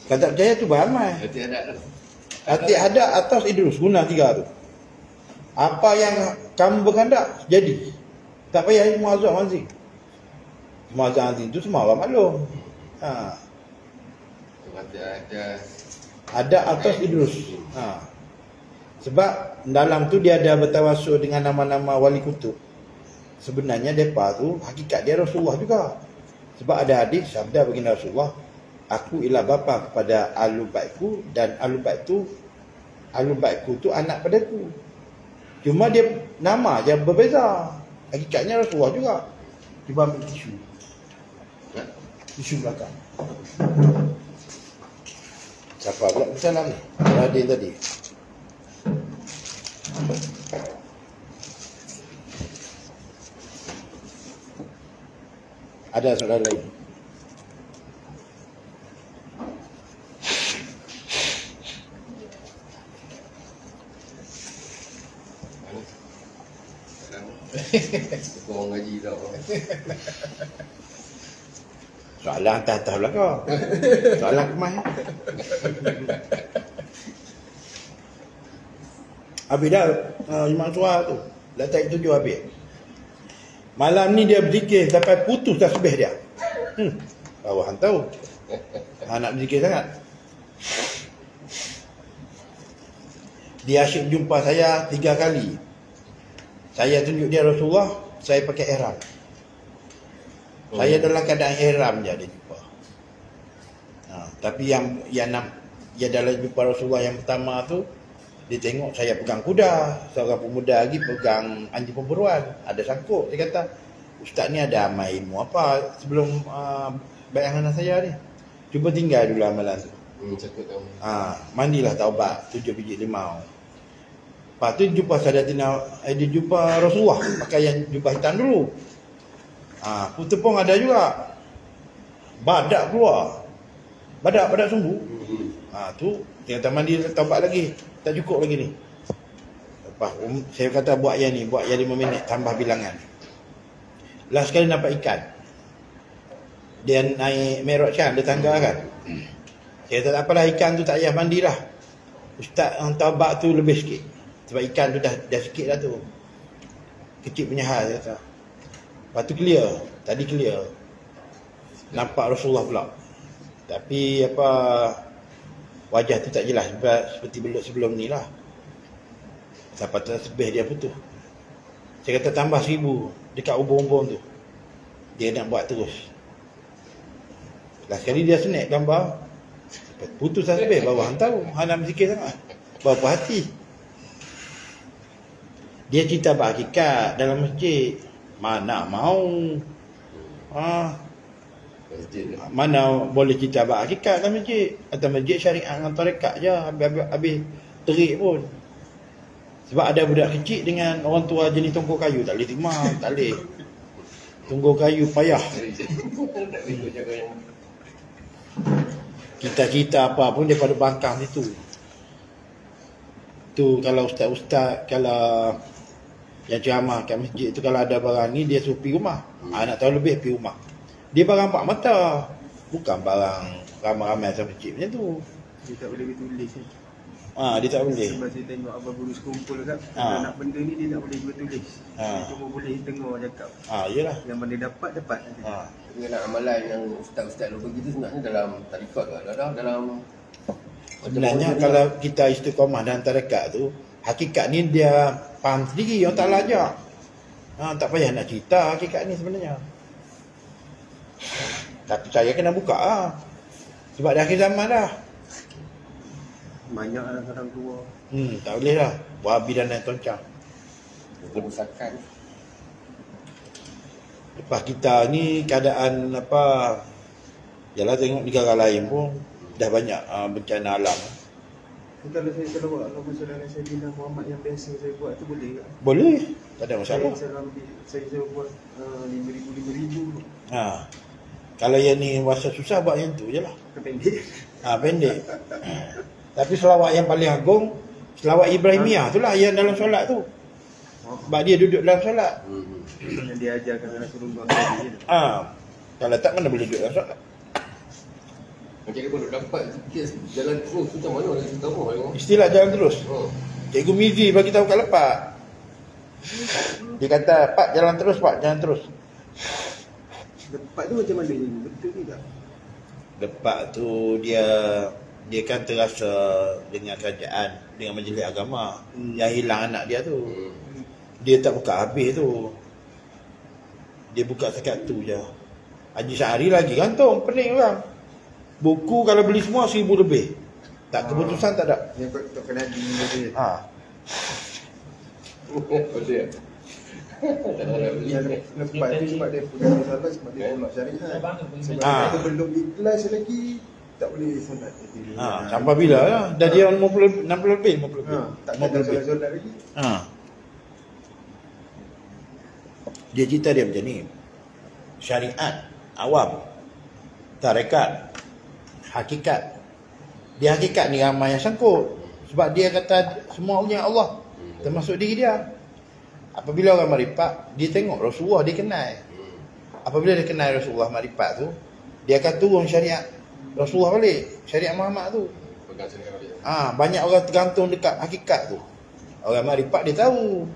B: Kalau tak percaya tu beramai.
A: Hati adat tu.
B: Ratik hadat Aptos Idrus guna 3 tu. Apa yang kamu berkehendak jadi. Tak payah muazzam mazing. Muazzam mazing tu semua orang maklum.
A: Hati adat.
B: Ada Aptos Idrus. Sebab dalam tu dia ada bertawassul dengan nama-nama wali kutub. Sebenarnya mereka tu hakikat dia Rasulullah juga. Sebab ada hadis sabda baginda Rasulullah, aku ialah bapa kepada ahlu baitku dan ahlu baitku tu anak padaku. Cuma dia nama je berbeza. Hakikatnya Rasulullah juga. Cuba ambil tisu. Tisu belakang. Siapa pula salam ni? Radin tadi. Ada soalan lain?
A: Kau ngaji tau.
B: Soalan atas-atas pula kau. Soalan kemas. Habis dah Imam Suha tu. Dah tak 7 habis. Malam ni dia berzikir sampai putus tasbih dia. Bawahan tahu. Nak berzikir sangat. Dia asyik jumpa saya 3 kali. Saya tunjuk dia Rasulullah, saya pakai ihram. Saya dalam keadaan ihram je dia jumpa. Tapi yang dalam jumpa Rasulullah yang pertama tu, dia tengok saya pegang kuda, seorang pemuda lagi pegang anjing pemburuan, ada sangkut. Dia kata, ustaz ni ada amal ilmu apa sebelum bayangan saya ni. Cuba tinggal dulu amalan tu.
A: Cakap tahu.
B: Mandilah taubat 7 biji limau. Lepas tu jumpa Sadatina, dia jumpa Rasulullah pakai yang jubah hitam dulu. Putepong ada juga. Badak keluar. Badak sumbu. Tu dia mandi taubat lagi. Tak cukup lagi ni. Lepas saya kata buat yang ni, buat yang 5 minit tambah bilangan. Last sekali nampak ikan. Dia naik Mi'raj kan, dia tangga kan. Saya kata apalah ikan tu tak payah mandilah. Ustaz yang taubat tu lebih sikit. Sebab ikan tu dah sikit dah tu. Kecil punya hal dia kata. Lepas tu clear. Tadi clear. Nampak Rasulullah pula. Tapi wajah tu tak jelas seperti beluk sebelum ni lah. Sampai tasbih dia putus. Saya kata tambah 1000 dekat ubun-ubun tu. Dia nak buat terus. Last sekali dia snack gambar. Putus tasbih bawah tahu. Hanam zikir sangat. Berapa hati. Dia cerita hakikat dalam masjid. Mana mau. Mana boleh cerita hakikat dalam masjid. Atau masjid syariat dengan tarekat je. Habis terik pun. Sebab ada budak kecil dengan orang tua jenis tongkol kayu. Tak boleh terima. Tak boleh. Tongkol kayu payah. Kita apa pun daripada bangkang situ. Tu kalau ustaz-ustaz, kalau yang ceramah kat masjid tu, kalau ada barang ni dia suruh pergi rumah. Nak tahu lebih pergi rumah. Dia barang 4 mata. Bukan barang ramai-ramai macam masjid macam tu.
D: Dia tak boleh bertulis ni.
B: Dia tak boleh.
D: Sebab saya tengok abang guru sekumpul kan. Nak benda ni dia tak boleh bertulis. Dia cuma boleh dengar cakap.
B: Yelah.
D: Yang mana dapat.
A: Dengan amalan yang ustaz-ustaz lu begitu sebenarnya dalam tarikat ke? Dalam
B: sebenarnya kalau kita istiqamah dalam tarekat tu, hakikat ni dia faham sendiri, orang tak lajak. Tak payah nak cerita hakikat ni sebenarnya. Tapi saya kena buka lah. Sebab dah akhir zaman dah.
D: Banyak orang tua.
B: Tak boleh lah. Wahabi dan naik toncang.
A: kerusakan.
B: Lepas kita ni keadaan yalah tengok negara lain pun dah banyak bencana alam.
D: Kalau saya buat kalau saudara saya Dina Muhammad yang biasa saya buat tu boleh tak?
B: Boleh, tak ada masalah.
D: Saya buat 5,000.
B: Kalau yang ni rasa susah buat yang tu je lah.
D: Pendek.
B: Pendek. Tapi selawat yang paling agung, selawat Ibrahimiyah tu lah yang dalam solat tu. Sebab dia duduk dalam solat.
D: Yang dia ajarkan Rasulullah tadi.
B: Kalau tak mana boleh duduk dalam solat.
A: Macam dia pun dapat kes jalan terus tu macam mana dia cerita apa?
B: Istilah jalan terus.
A: Oh.
B: Cikgu Mizi bagi tahu kat Lepak. Dia kata, "Pak, jalan terus, Pak, jalan terus."
D: Lepas tu macam mana ni? Betul ke tak?
B: Lepak tu dia kan terasa dengan kerajaan, dengan majlis agama yang hilang anak dia tu. Dia tak buka habis tu. Dia buka sekat tu je. Haji Syahri lagi gantung, pening orang. Buku kalau beli semua 1,000 lebih. Tak keputusan tak ada.
D: Yang kau kena di dia.
A: Betul. Tak ada beli.
D: Yang lepas tu sebab dia pegang salah sebab dia tolak syariat. Sebab kita belum ikhlas lagi tak boleh solat.
B: Sampai bila lah? Dah dia 60 lebih.
D: Tak ada solat lagi.
B: Dia cerita dia macam ni. Syariat awam, tarekat, hakikat. Dia hakikat ni ramai yang sangkut. Sebab dia kata semua punya Allah, termasuk diri dia. Apabila orang marifat, dia tengok Rasulullah, dia kenal. Apabila dia kenal Rasulullah marifat tu, dia akan turun syariat Rasulullah balik, syariat Muhammad tu.
A: Pegang syariat balik.
B: Banyak orang tergantung dekat hakikat tu. Orang marifat dia tahu,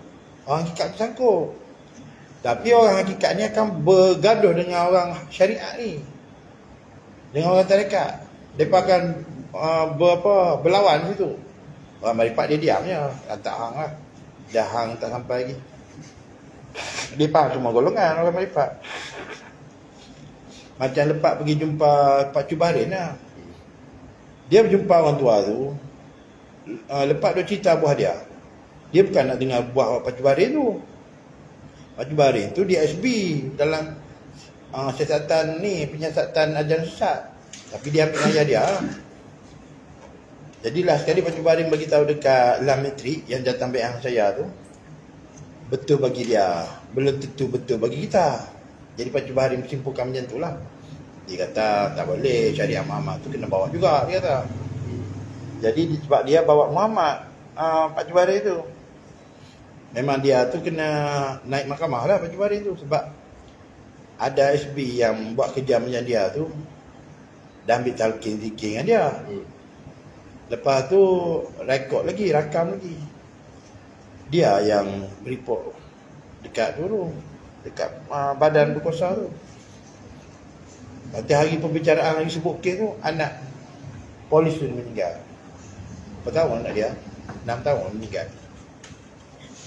B: orang hakikat tersangkut. Tapi orang hakikat ni akan bergaduh dengan orang syariat ni, dengan orang tarekat. Mereka akan berlawan situ. Orang marifat dia diam je, tak hang lah. Dah hang tak sampai lagi. Dia faham semua golongan orang marifat. Macam lepas pergi jumpa Pak Cubarin lah. Dia berjumpa orang tua tu. Lepas dia cerita buah dia. Dia bukan nak dengar buah Pak Cubarin tu. Pak Cubarin tu dia SB dalam siasatan ni, penyiasatan ajaran sesat. Tapi dia ambil ayah dia. Jadilah sekali Pak Cubarin bagi tahu dekat Lametrik yang datang bayang saya tu, betul bagi dia, belum tentu betul bagi kita. Jadi Pak Cubarin menyimpulkan macam tu lah. Dia kata tak boleh, syariat Muhammad tu kena bawa juga, dia kata. Jadi sebab dia bawa Muhammad, Pak Cubarin tu, memang dia tu kena naik mahkamah lah Pak Cubarin tu. Sebab ada SB yang buat kerja macam dia tu, dah ambil talqin zikir dengan dia. Lepas tu rekod lagi, rakam lagi. Dia yang report dekat tu, dekat badan berkuasa tu. Nanti hari pembicaraan lagi sebut kes tu, anak polis tu meninggal. Berapa tahun anak dia? 6 tahun meninggal.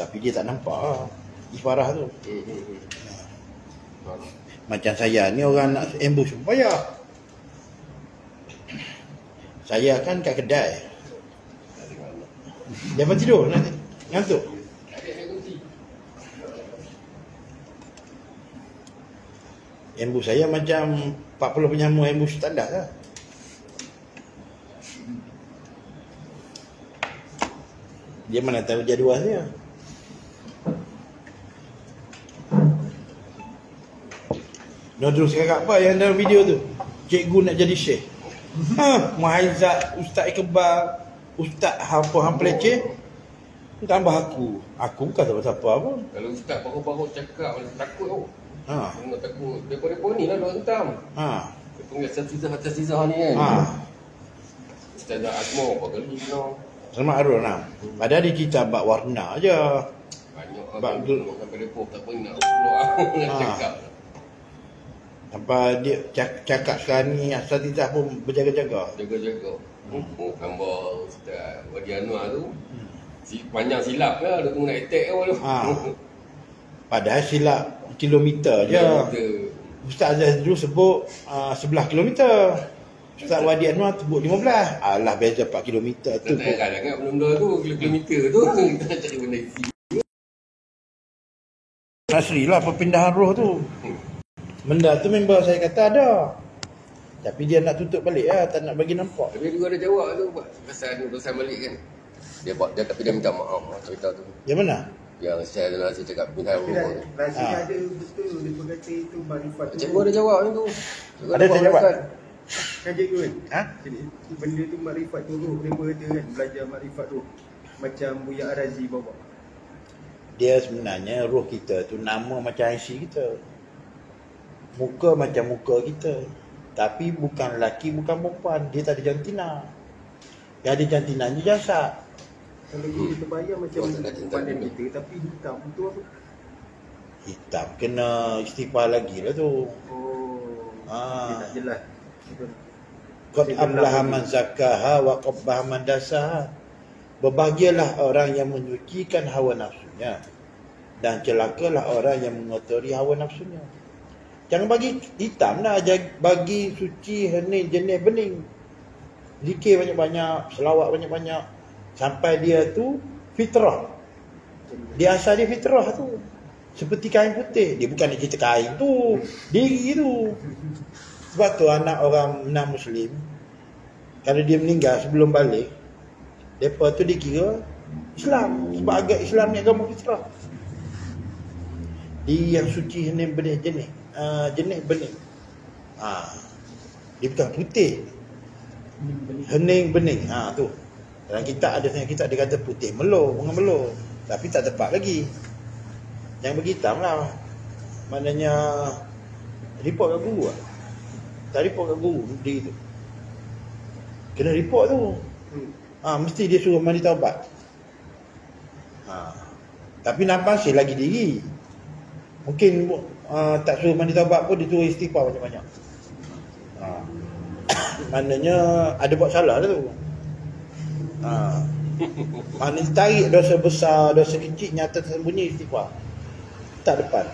B: Tapi dia tak nampak isfarah tu. Macam saya ni orang nak ambush pun payah. Saya kan kat kedai. Dia pun tidur nanti. Ngantuk. Ambush saya macam 40 penyamun ambush standar lah. Dia mana tahu jadualnya. Nodrus cakap apa yang dalam video tu? Cikgu nak jadi syekh. Muhaizat, Ustaz Iqbal, Ustaz hang peleceh, tambah aku. Aku bukan siapa-siapa pun.
A: Kalau Ustaz baru-baru cakap, takut tau. Tengok takut. Mereka ni lah orang hitam. Dia panggil atas tizah ni kan. Ustaz Azmo apa kali no.
B: Selamat Arul lah. Padahal dia cerita bab warna je.
A: Banyak abang sampai depo tak pernah nak cakap.
B: Sampai dia cakap sekarang ni asatizah pun berjaga-jaga.
A: Jaga-jaga. Gambar Ustaz Wadi Anwar tu. Panjang silap lah, dia tunggu nak attack awal tu.
B: Padahal silap kilometer je. Ustaz Azaz dulu sebut 11 kilometer. Ustaz Wadi Anwar sebut 15. Alah beza 4 kilometer tu.
A: Tak payah ingat benda tu, kilometer tu. Kita nak cari benda isi.
B: Asli lah perpindahan roh tu. Benda tu member saya kata ada. Tapi dia nak tutup balik lah, tak nak bagi nampak.
A: Tapi juga ada jawab tu pasal balik kan. Dia tapi dia minta maaf cerita tu.
B: Yang mana?
A: Yang saya cakap pindah
D: Tapi
A: rumah.
D: rasanya ada betul dia berkata itu marifat tu.
A: Cikgu ada jawab macam tu. Cikgu
B: Ada dia jawab?
D: Kan cikgu kan?
B: Ha?
D: Jadi benda tu marifat tu roh. Dia kata kan belajar marifat roh. Macam Buya Arazi bawa.
B: Dia sebenarnya roh kita tu nama macam IC kita. Muka macam muka kita. Tapi bukan lelaki, bukan perempuan. Dia tak ada jantina. Yang ada jantinanya jasad.
D: Kalau kita terbayang macam
A: Oh, tak ada cinta
D: badan
A: dulu.
D: kita tapi hitam tu apa?
B: Hitam kena istighfar lagi lah tu.
D: Oh.
B: Ah.
D: Dia tak jelas. Betul.
B: Qad aflaha man zakkaha wa qabbaha man dasaha. Berbahagialah orang yang menyucikan hawa nafsunya dan celakalah orang yang mengotori hawa nafsunya. Jangan bagi hitam lah, bagi suci, hening, jenis, bening. Zikir banyak-banyak, selawat banyak-banyak sampai dia tu fitrah. Dia asal dia fitrah tu. Seperti kain putih. Dia bukan nak cerita kain tu, diri tu. Sebab tu anak orang non-Muslim, kalau dia meninggal sebelum balik, mereka tu dikira Islam. Sebab agak Islam ni agama fitrah. Dia yang suci hening benih jenis. Jenis bening. Dia bukan putih, hening bening. Tu. Dalam kitab ada setengah kitab dia kata putih melor, bunga melor. Tapi tak tepat lagi. Yang bagi hitam lah. Maknanya report kat guru lah. Tak report kat guru dia tu. Kena report tu. Mesti dia suruh mandi taubat. Tapi nampak sih lagi diri. Mungkin tak suruh mandi taubat pun dia suruh istighfar banyak-banyak. Maknanya ada buat salah lah tu. Maknanya tarik dosa besar, dosa kecil nyata tersembunyi istighfar. Tak depan.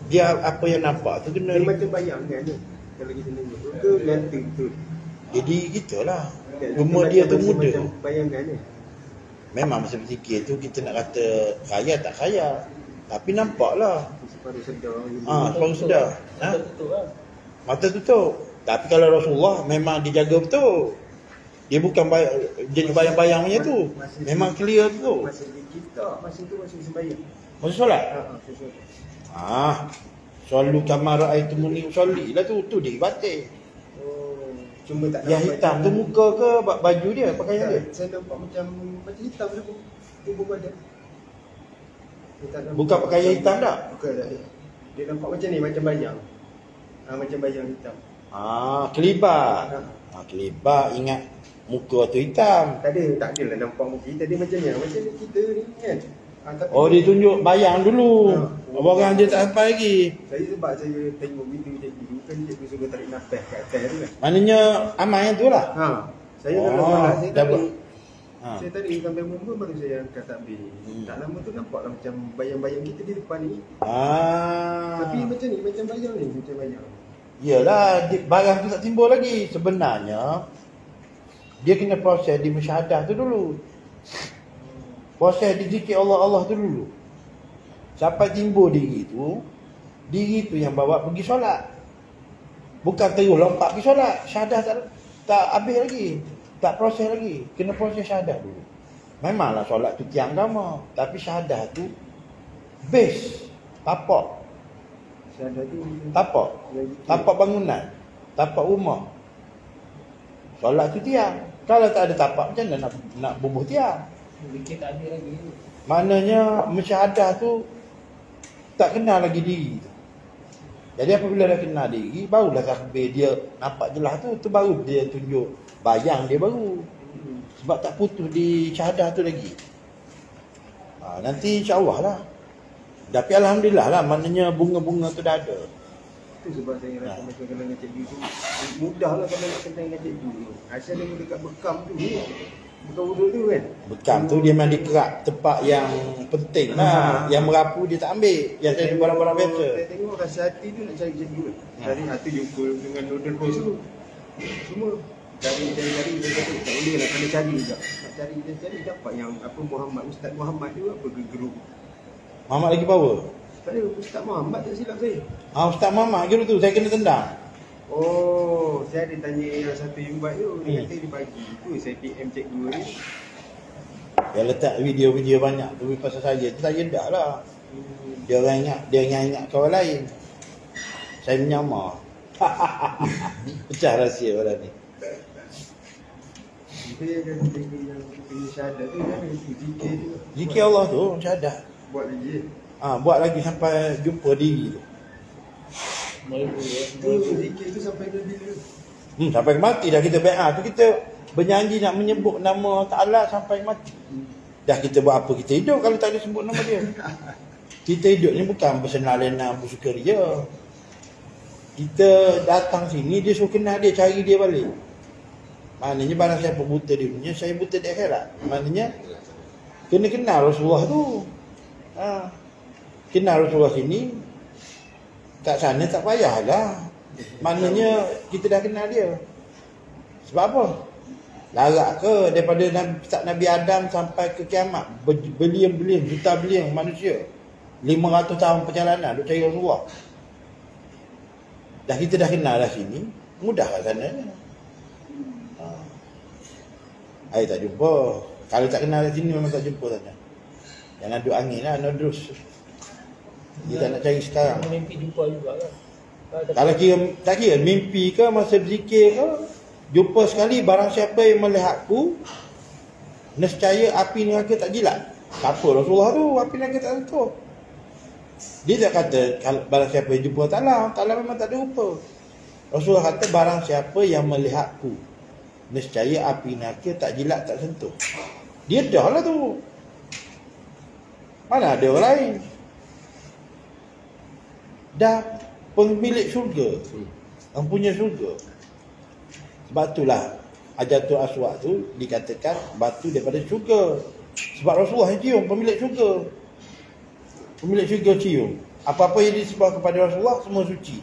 B: Dia apa yang nampak tu kena
D: Dia macam bayangan ni. Kalau kita tengok ke nyata betul.
B: jadi gitulah. Rumah dia tu muda.
D: Macam bayangan ni.
B: Memang masa berfikir tu kita nak kata kaya tak kaya. Tapi nampaklah.
D: Separuh sedar.
B: Separuh sedar.
C: Betul betul lah.
B: Mata tutup. Tapi kalau Rasulullah memang dijaga betul. Dia bukan jenis bayang-bayang punya tu. Memang clear tu.
D: Masa dia kita, masa tu masih sembahyang.
B: Masa solat?
D: Sesuatu.
B: Selalu kamar ra'aitumuni usolli lah tu. Tu dia batik.
D: Oh, cuma tak
B: Yang hitam tu muka ke baju dia, pakaian dia?
D: Saya nampak macam hitam tu tubuh badan. Dia tak nampak
B: Bukan pakaian hitam tak?
D: Bukan tak. Dia nampak macam ni, macam bayang. Macam bayang hitam.
B: Kelibat. Kelibat ingat muka tu hitam.
D: Tak adalah nampak muka kita. Dia macam ni, macam ni kita ni kan. Tapi
B: Dia tunjuk bayang dulu. Orang dia tak sampai lagi.
D: saya sebab saya tengok video cikgu kan, cikgu suruh tarik nafas kat atas tu kan.
B: Maknanya amal yang tu lah.
D: Saya kalau malas saya
B: dah
D: tarik.
B: Ha.
D: Saya tarik sampai mumpul baru saya angkat takbir. Tak lama tu nampaklah macam bayang-bayang kita di depan ni. Tapi macam ni, macam bayang ni, macam bayang.
B: Yelah, barang tu tak timbul lagi. Sebenarnya dia kena proses di musyahadah tu dulu. Proses di zikir Allah tu dulu. Sampai timbul diri tu yang bawa pergi solat. Bukan terus lompat pergi solat. Syahadah tak habis lagi. Tak proses lagi. Kena proses syahadah dulu. Memanglah solat tu tiang agama, tapi syahadah tu base, tapak.
D: Syahadah tu
B: Tapak bangunan, tapak rumah. Solat tu tiang. Kalau tak ada tapak, macam mana nak bubuh tiang?
C: Fikir tak habis lagi.
B: Maknanya musyahadah tu tak kenal lagi diri tu. Jadi apabila dah kenal diri, barulah takbir dia nampak jelas tu baru dia tunjuk bayang dia baru. Sebab tak putus di syahadah tu lagi. Nanti insya-Allah lah. Tapi alhamdulillah lah, maknanya bunga-bunga tu dah ada.
D: Itu sebab saya rasa macam kalau dengan cikgu tu mudah lah kalau nak kenal dengan cikgu tu. Asal dia dekat bekam tu. Bekam wuduk tu kan.
B: Bekam tu dia memang dikerak tempat yang penting lah. Yang merapu dia tak ambil. Yang saya barang-barang biasa.
D: Saya tengok rasa hati tu nak cari cikgu kan. Cari hati jumpa dengan noodle rose tu. Semua cari tak boleh lah, kena cari juga. Nak cari dapat yang apa Muhammad, Ustaz Muhammad tu apa ke group.
B: Muhammad lagi power.
D: Tak ada, Ustaz Muhammad tak silap saya.
B: Ustaz Muhammad gitu tu saya kena tendang.
D: Oh, saya ada tanya yang satu invite tu, dia kata dia bagi. Tu saya PM cikgu ni.
B: Dia letak video-video banyak tu pasal saya tu saya dah lah. Dia orang ingat kawan lain. Saya menyamar. Pecah rahsia orang ni.
D: Dia kan yang punya syahadat tu kan itu zikir tu.
B: Zikir Allah tu syahadat.
D: Buat lagi.
B: Buat lagi sampai jumpa diri tu.
D: Tu zikir tu sampai ke bila?
B: Sampai mati dah kita bai'ah tu, kita bernyanyi nak menyebut nama Ta'ala sampai mati. Dah kita buat apa kita hidup kalau tak ada sebut nama dia. Kita hidup ni bukan bersenalena bersukaria. Kita datang sini dia suruh kenal dia, cari dia balik. Maknanya barang siapa buta di dunia, saya buta di akhirat. Maknanya kena kenal Rasulullah tu. Kenal Rasulullah sini, kat sana tak payahlah. Maknanya kita dah kenal dia. Sebab apa? Larak ke daripada Nabi Adam sampai ke kiamat, bilion-bilion, juta bilion manusia, 500 tahun perjalanan duk cari Rasulullah. Dah kita dah kenal dah sini, mudah kat sana. Air tak jumpa. Kalau tak kenal kat sini memang tak jumpa sana. Jangan duk angin lah, no drus. Dia tak nak cari sekarang.
C: Mimpi jumpa juga kan.
B: Kalau tak kira mimpi ke, masa berzikir ke, jumpa sekali barang siapa yang melihatku, nescaya api neraka tak jilat. Siapa Rasulullah tu api neraka tak sentuh. Dia tak kata kalau barang siapa yang jumpa Ta'ala memang tak ada rupa. Rasulullah kata barang siapa yang melihatku, nescaya api neraka tak jilat, tak sentuh. Dia dah lah tu. Mana ada orang lain. Dah pemilik syurga, yang punya syurga. Sebab itulah Hajarul Aswad tu dikatakan batu daripada syurga. Sebab Rasulullah yang cium, pemilik syurga. Pemilik syurga cium. Apa-apa yang disebut kepada Rasulullah semua suci.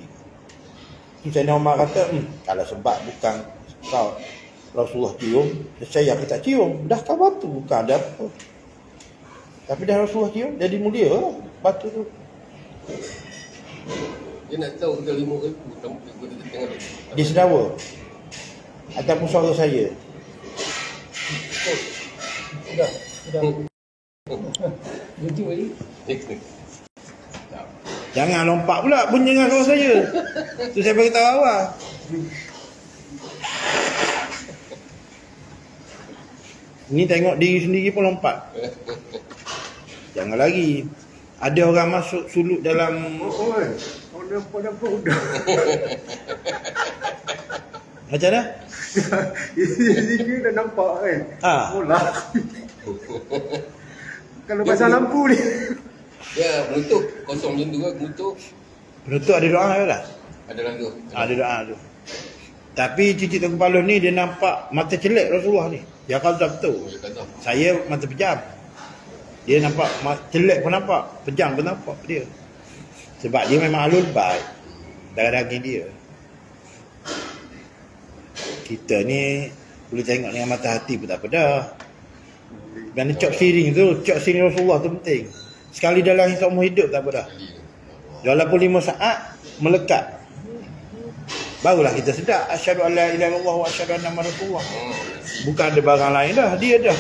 B: Tu Sayyidina Umar kata, kalau sebab bukan kau Rasulullah cium, saya aku tak cium. Dah kau batu, bukan ada apa. Tapi dah Rasulullah cium, jadi mulia lah batu tu.
A: Dia nak tahu kita 5,000 kita tengok tu.
B: Dia sedawa. Ataupun suara saya.
C: Sudah. YouTube lagi.
B: Jangan lompat pula bunyi dengan suara saya. Tu saya bagi tahu awal. Ni tengok diri sendiri pun lompat. Jangan lagi. Ada orang masuk sulut dalam
D: Nampak udah.
B: macam mana?
D: Zikir dah nampak kan. Mula. Kalau pasal lampu ni.
A: Ya, menutup kosong macam tu kan, menutup.
B: Penutup ada doa ke tak?
A: Ada lagu.
B: Ada doa tu. Tapi Cicit Tengku Paluh ni dia nampak mata celik Rasulullah ni. Dia kalau tak betul. Saya mata pejam. Dia nampak celik pun nampak, pejam pun nampak dia. Sebab dia memang alul bait. Darah daging dia. Kita ni boleh tengok dengan mata hati pun tak apa dah. Dan cok siring tu, cok siring Rasulullah tu penting. Sekali dalam seumur hidup tak apa dah. Walaupun 5 saat melekat. Barulah kita sedar asyhadu alla ilaha illallah wa asyhadu anna muhammadar rasulullah. Bukan ada barang lain dah, dia dah.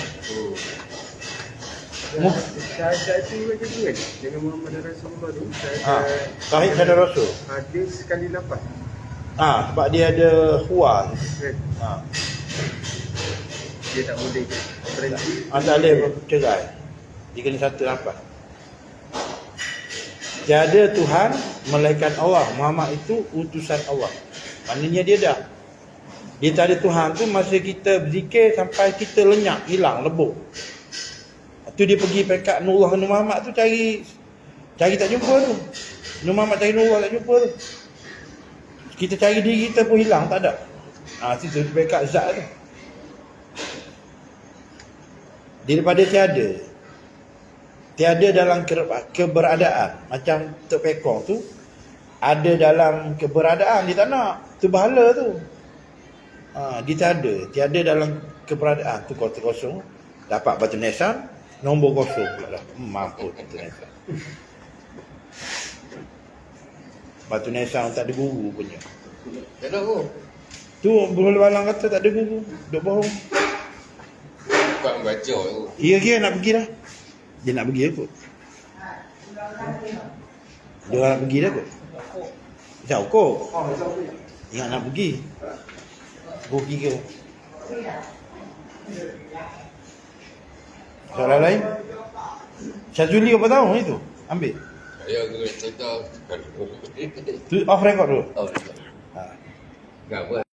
D: Syahadat tu macam tu kan. Dengan Muhammad Rasulullah tu.
B: Sahih syahadat Rasul.
D: Dia sekali lapas.
B: Sebab dia ada huwa.
D: Dia tak boleh berhenti.
B: Tak boleh cerai. Dia kena satu nafas. Tiada Tuhan melainkan Allah. Muhammad itu utusan Allah. Maknanya dia dah. Dia tak ada Tuhan tu masa kita berzikir sampai kita lenyap, hilang, lebur. Tu dia pergi pekat Nur Muhammad tu cari tak jumpa tu. Nur Muhammad cari Nur tak jumpa tu. Kita cari diri kita pun hilang, tak ada. Situ pekat zat tu. Daripada tiada dalam keberadaan. Macam Tok Pekong tu ada dalam keberadaan, dia tak nak. Tu bahala tu. Dia tiada dalam keberadaan tu kosong. Dapat batu nisan, nombor kosong pula dah. Mampu batu nisan. Batu nisan tak ada guru punya.
A: Tak ada pun.
B: Tu Berul Balang kata tak ada guru, duk bohong.
A: Dapat membaca tu.
B: Iya kira nak pergi dah. Dia nak pergi kot. Dia nak pergi dah kot. Macam kok. Ingat nak pergi. Pukul 3. Soalan lain? Syazuli berapa tahun itu? Ambil.
A: Saya kena cerita.
B: Tu off record dulu.
A: Oh,
B: Ha.
A: tak apa.